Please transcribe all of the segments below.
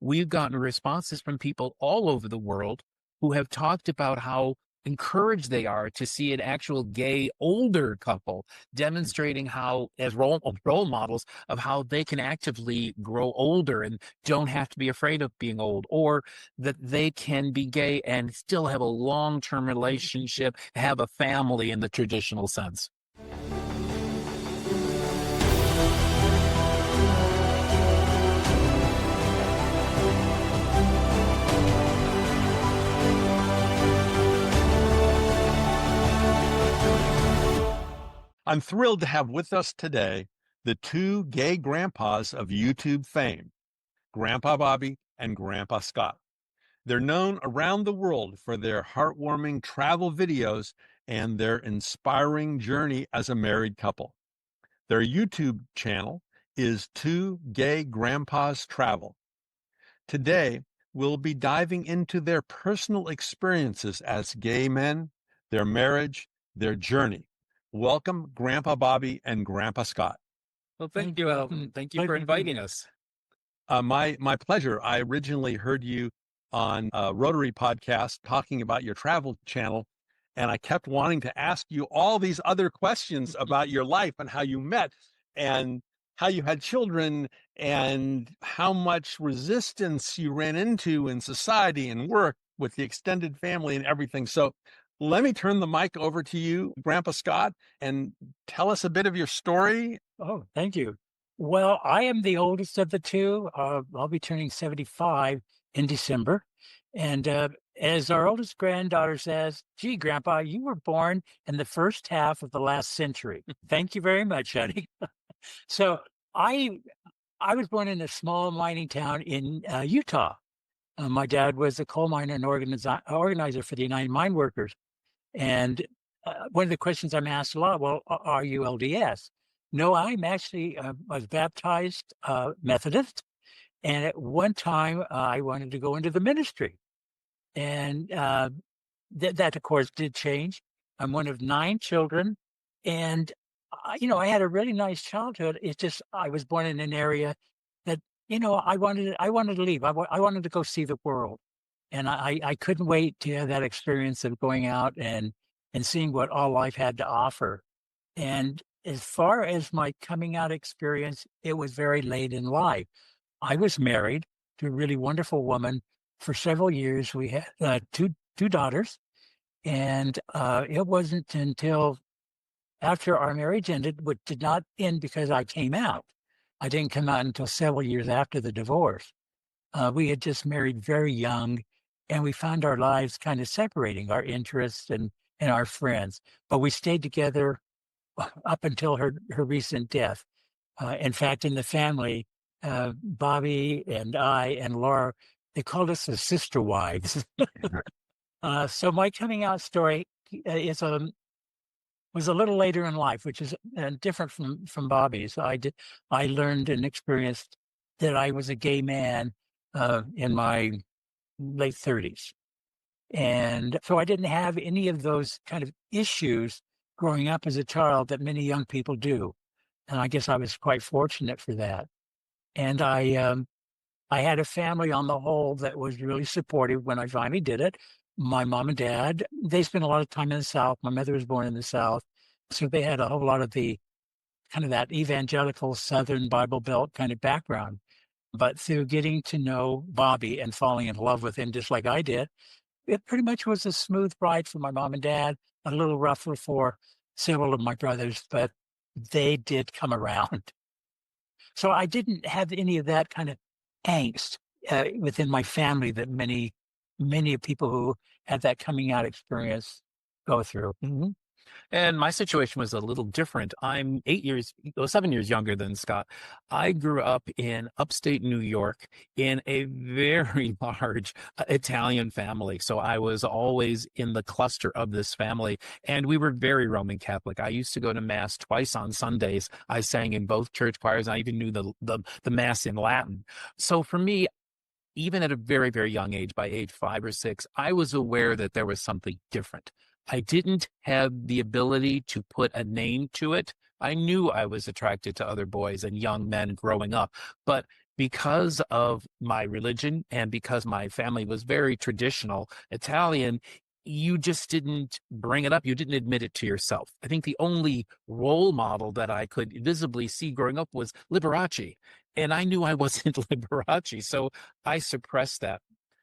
we've gotten responses from people all over the world who have talked about how encouraged they are to see an actual gay older couple demonstrating how, as role models of how they can actively grow older and don't have to be afraid of being old, or that they can be gay and still have a long-term relationship, have a family in the traditional sense. I'm thrilled to have with us today the two gay grandpas of YouTube fame, Grandpa Bobby and Grandpa Scott. They're known around the world for their heartwarming travel videos and their inspiring journey as a married couple. Their YouTube channel is Two Gay Grandpas Travel. Today, we'll be diving into their personal experiences as gay men, their marriage, their journey. Welcome, Grandpa Bobby and Grandpa Scott. Well, thank you, Elton. Thank you for inviting us. My pleasure. I originally heard you on a Rotary podcast talking about your travel channel, and I kept wanting to ask you all these other questions about your life and how you met and how you had children and how much resistance you ran into in society and work with the extended family and everything. So let me turn the mic over to you, Grandpa Scott, and tell us a bit of your story. Oh, thank you. Well, I am the oldest of the two. I'll be turning 75 in December. And as our oldest granddaughter says, gee, Grandpa, you were born in the first half of the last century. Thank you very much, honey. So I was born in a small mining town in Utah. My dad was a coal miner and organizer for the United Mine Workers. And one of the questions I'm asked a lot, well, are you LDS? No, I'm actually was baptized Methodist. And at one time, I wanted to go into the ministry. And that, of course, did change. I'm one of 9 children. And, I had a really nice childhood. It's just I was born in an area that, I wanted to leave. I wanted to go see the world. And I couldn't wait to have that experience of going out and seeing what all life had to offer. And as far as my coming out experience, it was very late in life. I was married to a really wonderful woman for several years. We had two daughters. And it wasn't until after our marriage ended, which did not end because I came out. I didn't come out until several years after the divorce. We had just married very young, and we found our lives kind of separating, our interests and our friends. But we stayed together up until her recent death. In fact, in the family, Bobby and I and Laura, they called us the sister wives. So my coming out story was a little later in life, which is different from Bobby's. I learned and experienced that I was a gay man in my late 30s. And so I didn't have any of those kind of issues growing up as a child that many young people do. And I guess I was quite fortunate for that. And I had a family on the whole that was really supportive when I finally did it. My mom and dad, they spent a lot of time in the South. My mother was born in the South. So they had a whole lot of the kind of that evangelical Southern Bible Belt kind of background. But through getting to know Bobby and falling in love with him just like I did, it pretty much was a smooth ride for my mom and dad, a little rougher for several of my brothers, but they did come around. So I didn't have any of that kind of angst within my family that many people who had that coming out experience go through. Mm-hmm. And my situation was a little different. I'm 7 years younger than Scott. I grew up in upstate New York in a very large Italian family. So I was always in the cluster of this family. And we were very Roman Catholic. I used to go to Mass twice on Sundays. I sang in both church choirs. I even knew the Mass in Latin. So for me, even at a very, very young age, by age 5 or 6, I was aware that there was something different. I didn't have the ability to put a name to it. I knew I was attracted to other boys and young men growing up, but because of my religion and because my family was very traditional Italian, you just didn't bring it up. You didn't admit it to yourself. I think the only role model that I could visibly see growing up was Liberace. And I knew I wasn't Liberace, so I suppressed that.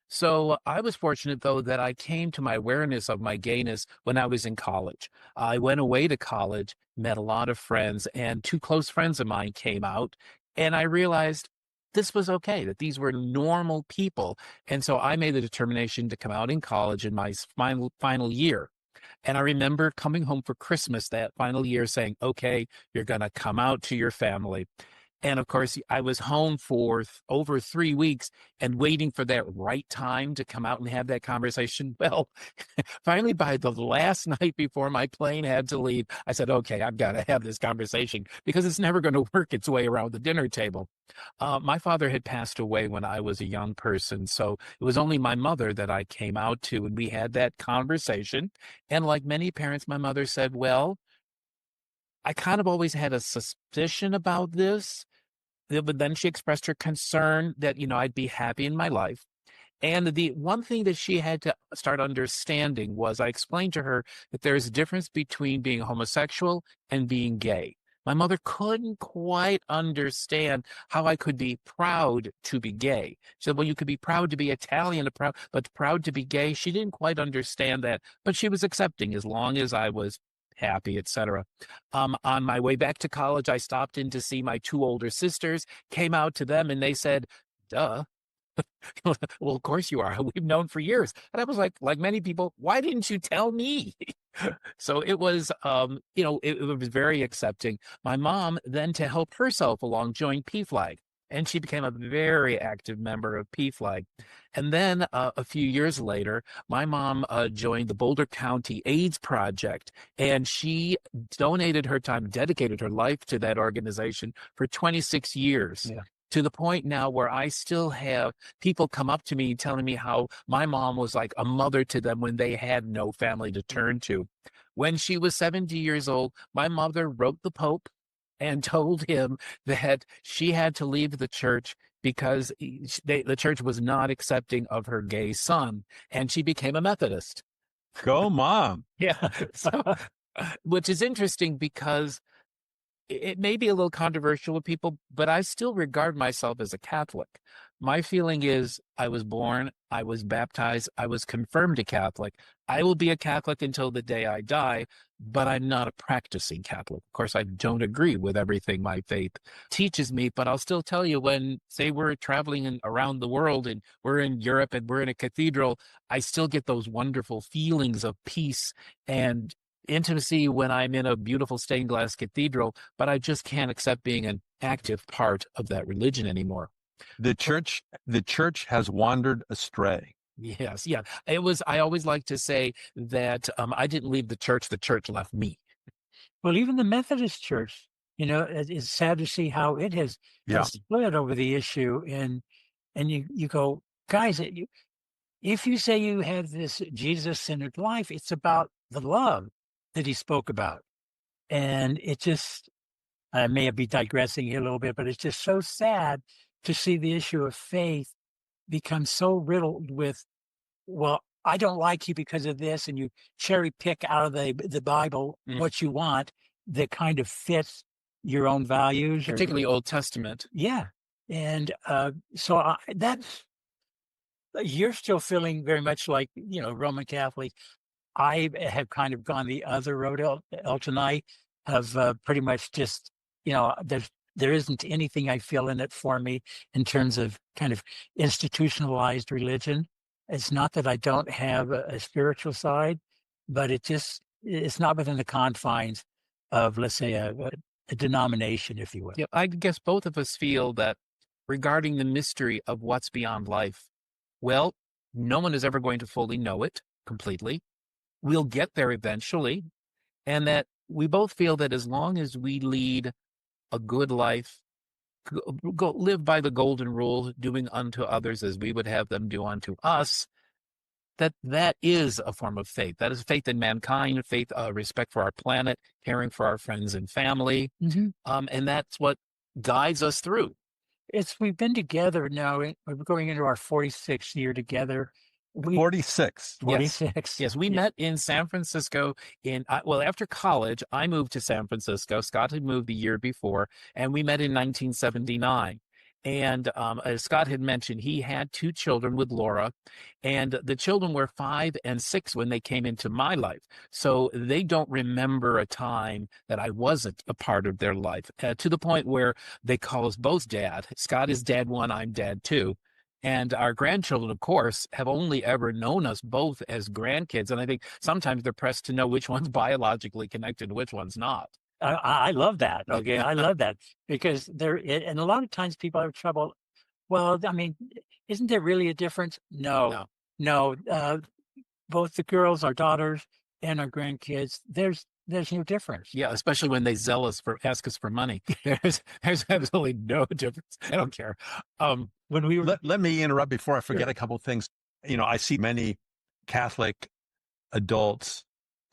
So I was fortunate, though, that I came to my awareness of my gayness when I was in college. I went away to college, met a lot of friends, and two close friends of mine came out, and I realized this was okay, that these were normal people. And so I made the determination to come out in college in my final year. And I remember coming home for Christmas that final year saying, okay, you're going to come out to your family. And of course, I was home for over 3 weeks and waiting for that right time to come out and have that conversation. Well, finally, by the last night before my plane had to leave, I said, okay, I've got to have this conversation because it's never going to work its way around the dinner table. My father had passed away when I was a young person. So it was only my mother that I came out to, and we had that conversation. And like many parents, my mother said, well, I kind of always had a suspicion about this, but then she expressed her concern that, I'd be happy in my life. And the one thing that she had to start understanding was I explained to her that there's a difference between being homosexual and being gay. My mother couldn't quite understand how I could be proud to be gay. She said, well, you could be proud to be Italian, but proud to be gay. She didn't quite understand that, but she was accepting as long as I was happy, etc. On my way back to college, I stopped in to see my two older sisters, came out to them, and they said, duh. Well, of course you are. We've known for years. And I was like many people, why didn't you tell me? So it was, it was very accepting. My mom then, to help herself along, joined PFLAG. And she became a very active member of PFLAG. And then a few years later, my mom joined the Boulder County AIDS Project, and she donated her time, dedicated her life to that organization for 26 years. Yeah. To the point now where I still have people come up to me telling me how my mom was like a mother to them when they had no family to turn to. When she was 70 years old, my mother wrote the Pope and told him that she had to leave the church because the church was not accepting of her gay son, and she became a Methodist. Go, Mom. Yeah. So, which is interesting because it may be a little controversial with people, but I still regard myself as a Catholic. My feeling is I was born, I was baptized, I was confirmed a Catholic. I will be a Catholic until the day I die, but I'm not a practicing Catholic. Of course, I don't agree with everything my faith teaches me, but I'll still tell you when, say, we're traveling around the world and we're in Europe and we're in a cathedral, I still get those wonderful feelings of peace and intimacy when I'm in a beautiful stained glass cathedral, but I just can't accept being an active part of that religion anymore. The church has wandered astray. Yes, yeah. I always like to say that I didn't leave the church left me. Well, even the Methodist Church, it's sad to see how it has split over the issue. And you go, guys, if you say you have this Jesus-centered life, it's about the love that he spoke about. And it just, I may be digressing here a little bit, but it's just so sad to see the issue of faith become so riddled with, well, I don't like you because of this, and you cherry pick out of the Bible what you want that kind of fits your own values. Particularly Old Testament. Yeah. And you're still feeling very much like, Roman Catholic. I have kind of gone the other road. Elton and I have pretty much just, there isn't anything I feel in it for me in terms of kind of institutionalized religion. It's not that I don't have a spiritual side, but it's not within the confines of, let's say, a denomination, if you will. Yeah, I guess both of us feel that regarding the mystery of what's beyond life, well, no one is ever going to fully know it completely. We'll get there eventually, and that we both feel that as long as we lead a good life, live by the golden rule, doing unto others as we would have them do unto us, that is a form of faith. That is faith in mankind, faith, respect for our planet, caring for our friends and family, and that's what guides us through. we've been together now. We're going into our 46th year together. 46. 46. Yes, we met in San Francisco well, after college. I moved to San Francisco. Scott had moved the year before, and we met in 1979. And as Scott had mentioned, he had two children with Laura, and the children were 5 and 6 when they came into my life. So they don't remember a time that I wasn't a part of their life, to the point where they call us both dad. Scott is dad one, I'm dad two. And our grandchildren, of course, have only ever known us both as grandkids. And I think sometimes they're pressed to know which one's biologically connected and which one's not. I love that. Okay. I love that because and a lot of times people have trouble. Well, I mean, isn't there really a difference? No. Both the girls, our daughters, and our grandkids, there's no difference. Yeah, especially when they ask us for money. There's absolutely no difference. I don't care. When we were Let me interrupt before I forget Sure. a couple of things. I see many Catholic adults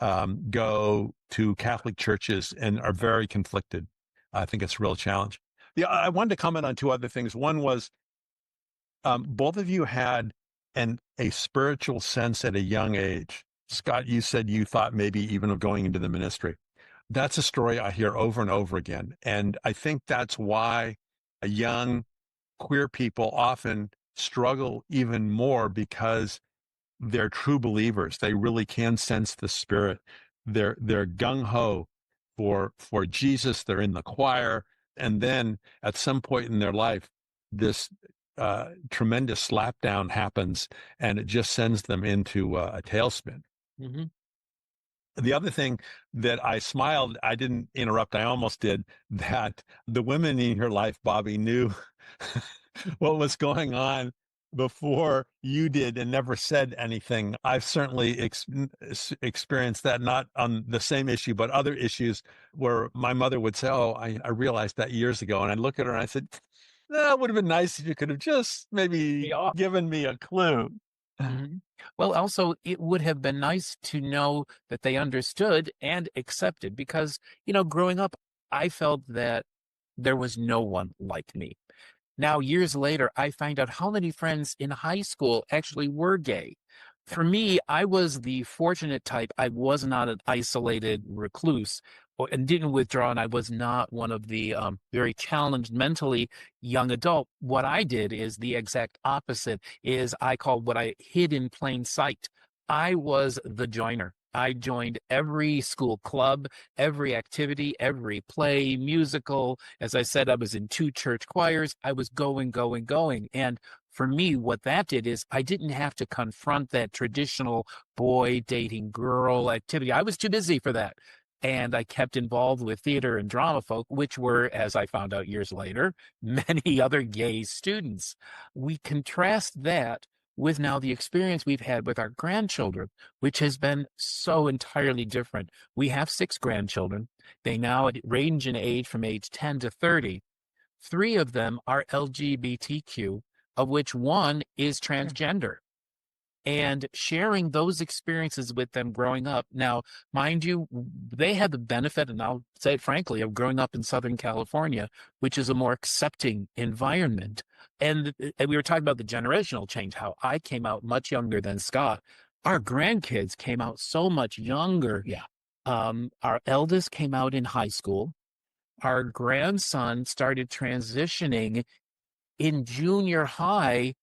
go to Catholic churches and are very conflicted. I think it's a real challenge. Yeah, I wanted to comment on two other things. One was both of you had a spiritual sense at a young age. Scott, you said you thought maybe even of going into the ministry. That's a story I hear over and over again. And I think that's why young queer people often struggle even more, because they're true believers. They really can sense the Spirit. They're gung ho for Jesus. They're in the choir, and then at some point in their life, this tremendous slapdown happens, and it just sends them into a tailspin. Mm-hmm. The other thing that I smiled, I didn't interrupt, I almost did, that the women in your life, Bobby, knew what was going on before you did and never said anything. I've certainly experienced that, not on the same issue, but other issues where my mother would say, "Oh, I realized that years ago." And I'd look at her and I said, "That would have been nice if you could have just maybe given me a clue." Mm-hmm. Well, also, it would have been nice to know that they understood and accepted, because, growing up, I felt that there was no one like me. Now, years later, I find out how many friends in high school actually were gay. For me, I was the fortunate type. I was not an isolated recluse and didn't withdraw, and I was not one of the very challenged mentally young adult. What I did is the exact opposite, is I called what I hid in plain sight. I was the joiner. I joined every school club, every activity, every play, musical. As I said, I was in 2 church choirs. I was going. And for me, what that did is I didn't have to confront that traditional boy dating girl activity. I was too busy for that. And I kept involved with theater and drama folk, which were, as I found out years later, many other gay students. We contrast that with now the experience we've had with our grandchildren, which has been so entirely different. We have 6 grandchildren. They now range in age from age 10 to 30. 3 of them are LGBTQ, of which 1 is transgender. And sharing those experiences with them growing up. Now, mind you, they had the benefit, and I'll say it frankly, of growing up in Southern California, which is a more accepting environment. And we were talking about the generational change, how I came out much younger than Scott. Our grandkids came out so much younger. Yeah. Our eldest came out in high school. Our grandson started transitioning in junior high,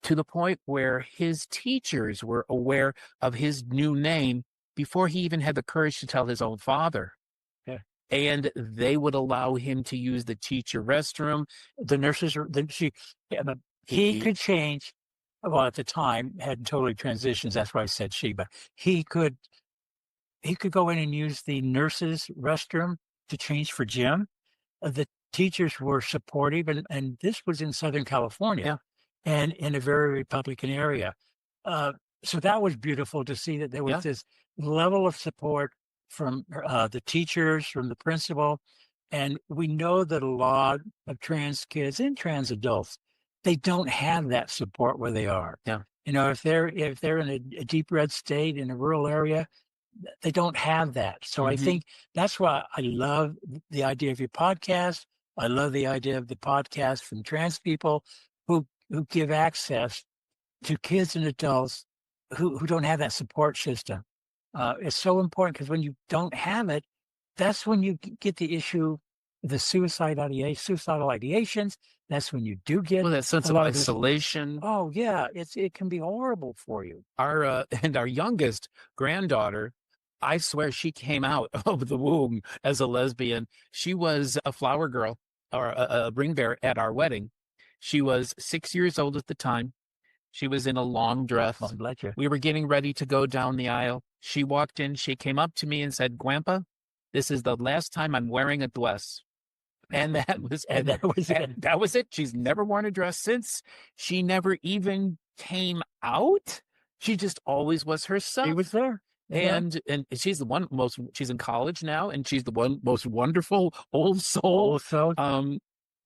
to the point where his teachers were aware of his new name before he even had the courage to tell his own father. Yeah. And they would allow him to use the teacher restroom. The nurses he could change. Well, at the time, hadn't totally transitioned. That's why I said she, but he could go in and use the nurses' restroom to change for Jim. The teachers were supportive, and this was in Southern California. Yeah. And in a very Republican area. So that was beautiful to see that there was this level of support from the teachers, from the principal. And we know that a lot of trans kids and trans adults, they don't have that support where they are. Yeah. If they're in a deep red state in a rural area, they don't have that. So I think that's why I love the idea of your podcast. I love the idea of the podcast from trans people who give access to kids and adults who don't have that support system. It's so important because when you don't have it, that's when you get the issue, the suicidal ideations. That's when you do get Well, that sense a of lot of this. isolation. Oh yeah, it can be horrible for you. Our and our youngest granddaughter, I swear she came out of the womb as a lesbian. She was a flower girl or a ring bearer at our wedding. She was 6 years old at the time. She was in a long dress. Oh, bless you. We were getting ready to go down the aisle. She walked in. She came up to me and said, "Grandpa, this is the last time I'm wearing a dress." And that was And that was it. that was it. She's never worn a dress since. She never even came out. She just always was herself. He was there. Yeah. And she's the one most she's in college now, and she's the one most wonderful old soul. Also,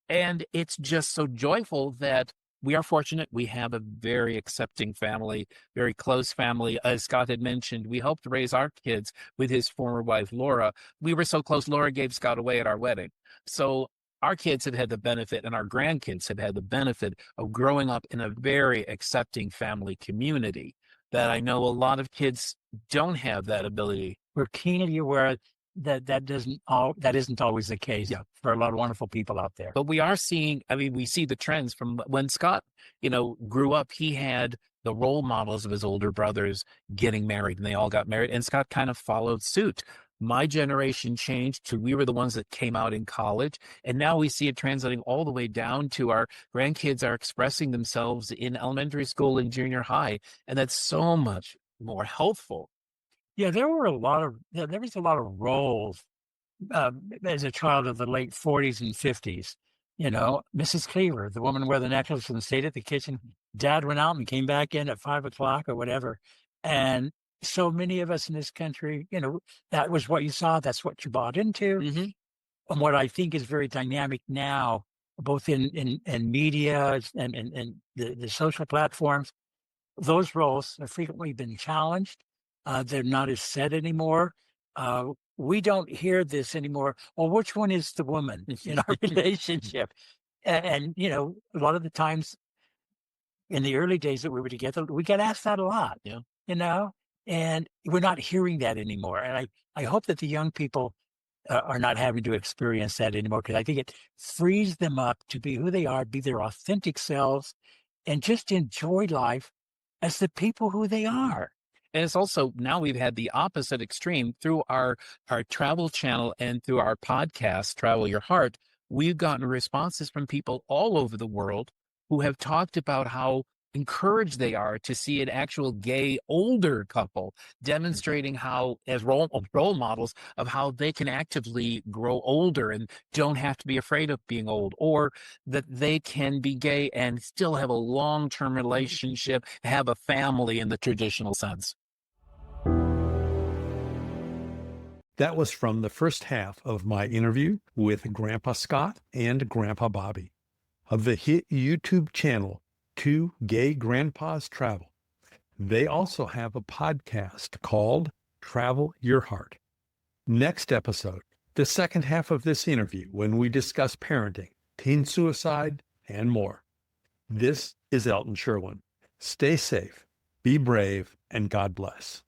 And it's just so joyful that we are fortunate. We have a very accepting family, very close family. As Scott had mentioned, we helped raise our kids with his former wife, Laura. We were so close, Laura gave Scott away at our wedding. So our kids have had the benefit, and our grandkids have had the benefit of growing up in a very accepting family community that I know a lot of kids don't have that ability. we're keenly aware that isn't always the case for a lot of wonderful people out there. But we are seeing, I mean, we see the trends from when Scott, grew up. He had the role models of his older brothers getting married, and they all got married, and Scott kind of followed suit. My generation changed to we were the ones that came out in college, and now we see it translating all the way down to our grandkids are expressing themselves in elementary school and junior high, and that's so much more healthful. Yeah, there was a lot of roles as a child of the late 40s and 50s. Mrs. Cleaver, the woman who wore the necklace and stayed at the kitchen. Dad went out and came back in at 5 o'clock or whatever. And so many of us in this country, that was what you saw. That's what you bought into. Mm-hmm. And what I think is very dynamic now, both in media and the social platforms, those roles have frequently been challenged. They're not as said anymore. We don't hear this anymore. Well, which one is the woman in our relationship? And, a lot of the times in the early days that we were together, we got asked that a lot, Yeah. And we're not hearing that anymore. And I hope that the young people are not having to experience that anymore, because I think it frees them up to be who they are, be their authentic selves, and just enjoy life as the people who they are. And it's also now we've had the opposite extreme through our travel channel and through our podcast, Travel Your Heart. We've gotten responses from people all over the world who have talked about how encouraged they are to see an actual gay older couple demonstrating how as role models of how they can actively grow older and don't have to be afraid of being old, or that they can be gay and still have a long-term relationship, have a family in the traditional sense. That was from the first half of my interview with Grandpa Scott and Grandpa Bobby of the hit YouTube channel, Two Gay Grandpas Travel. They also have a podcast called Travel Your Heart. Next episode, the second half of this interview, when we discuss parenting, teen suicide, and more. This is Elton Sherwin. Stay safe, be brave, and God bless.